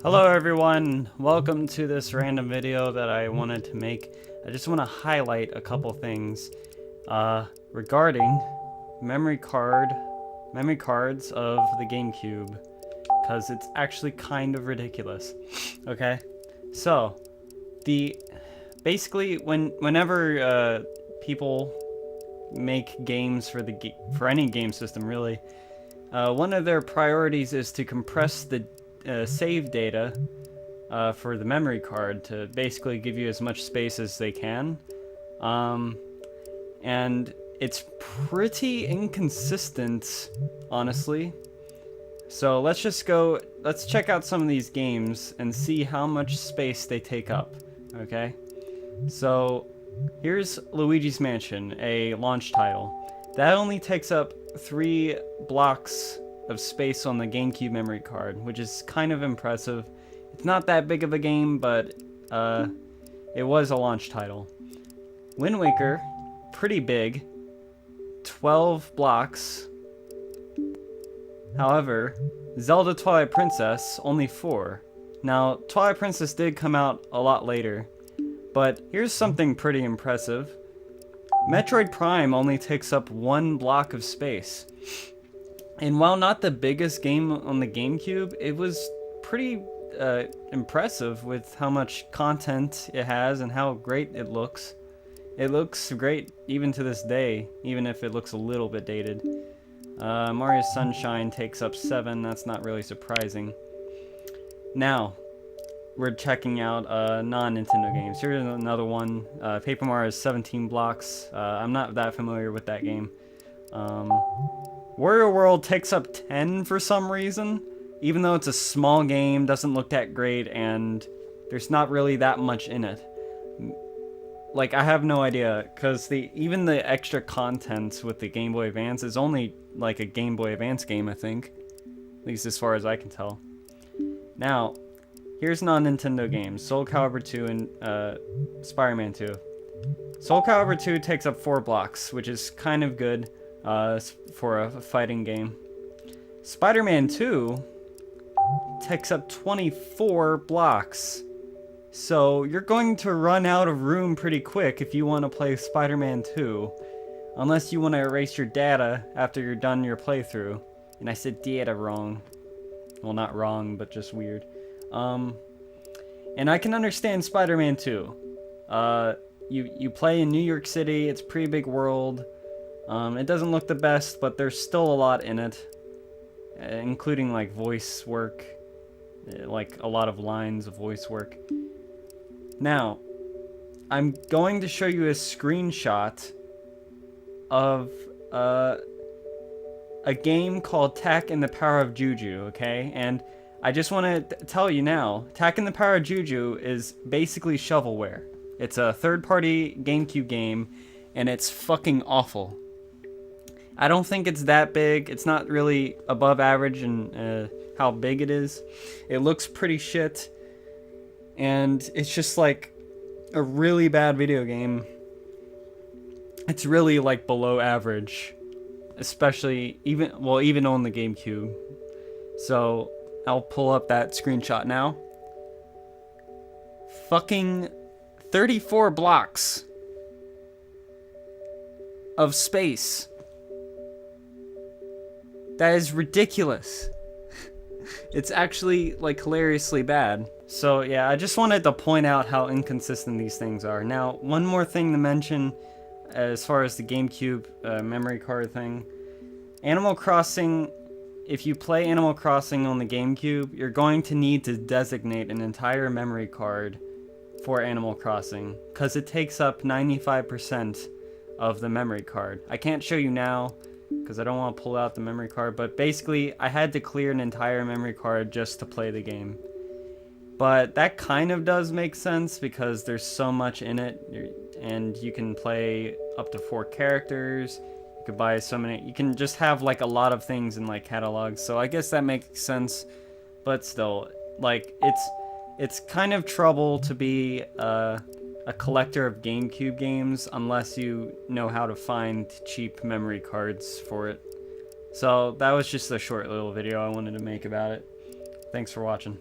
Hello everyone, welcome to this random video that I wanted to make. I just want to highlight a couple things regarding memory cards of the GameCube, because it's actually kind of ridiculous. Okay, so basically whenever people make games for any game system really, one of their priorities is to compress the save data for the memory card to basically give you as much space as they can. And it's pretty inconsistent, honestly. So let's check out some of these games and see how much space they take up, okay? So here's Luigi's Mansion, a launch title. That only takes up 3 blocks of space on the GameCube memory card, which is kind of impressive. It's not that big of a game, but it was a launch title. Wind Waker, pretty big, 12 blocks. However, Zelda Twilight Princess, only 4. Now, Twilight Princess did come out a lot later, but here's something pretty impressive. Metroid Prime only takes up 1 block of space. And while not the biggest game on the GameCube, it was pretty impressive with how much content it has and how great it looks. It looks great even to this day, even if it looks a little bit dated. Mario Sunshine takes up 7, that's not really surprising. Now, we're checking out non-Nintendo games. Here's another one. Paper Mario is 17 blocks. I'm not that familiar with that game. Wario World takes up 10 for some reason, even though it's a small game, doesn't look that great, and there's not really that much in it. Like, I have no idea, because even the extra content with the Game Boy Advance is only like a Game Boy Advance game, I think. At least as far as I can tell. Now, here's non-Nintendo games. Soul Calibur 2 and Spider-Man 2. Soul Calibur 2 takes up 4 blocks, which is kind of good for a fighting game. Spider-Man 2 takes up 24 blocks. So you're going to run out of room pretty quick if you want to play Spider-Man 2. Unless you want to erase your data after you're done your playthrough. And I said data wrong. Well, not wrong, but just weird. And I can understand Spider-Man 2. You play in New York City, it's a pretty big world. It doesn't look the best, but there's still a lot in it. Including like voice work. Like a lot of lines of voice work. Now, I'm going to show you a screenshot of a game called Tak and the Power of Juju, okay? And I just want to tell you now, Tak and the Power of Juju is basically shovelware. It's a third-party GameCube game, and it's fucking awful. I don't think it's that big. It's not really above average in how big it is. It looks pretty shit, and it's just like a really bad video game. It's really like below average, especially even on the GameCube. So I'll pull up that screenshot now. Fucking 34 blocks of space. That is ridiculous. It's actually like hilariously bad. So yeah, I just wanted to point out how inconsistent these things are. Now, one more thing to mention as far as the GameCube memory card thing. Animal Crossing, if you play Animal Crossing on the GameCube, you're going to need to designate an entire memory card for Animal Crossing, because it takes up 95% of the memory card. I can't show you now, because I don't want to pull out the memory card, but basically, I had to clear an entire memory card just to play the game. But that kind of does make sense, because there's so much in it, and you can play up to 4 characters. You could buy so many. You can just have like a lot of things in like catalogs. So I guess that makes sense. But still, like it's kind of trouble to be a collector of GameCube games unless you know how to find cheap memory cards for it. So that was just a short little video I wanted to make about it. Thanks for watching.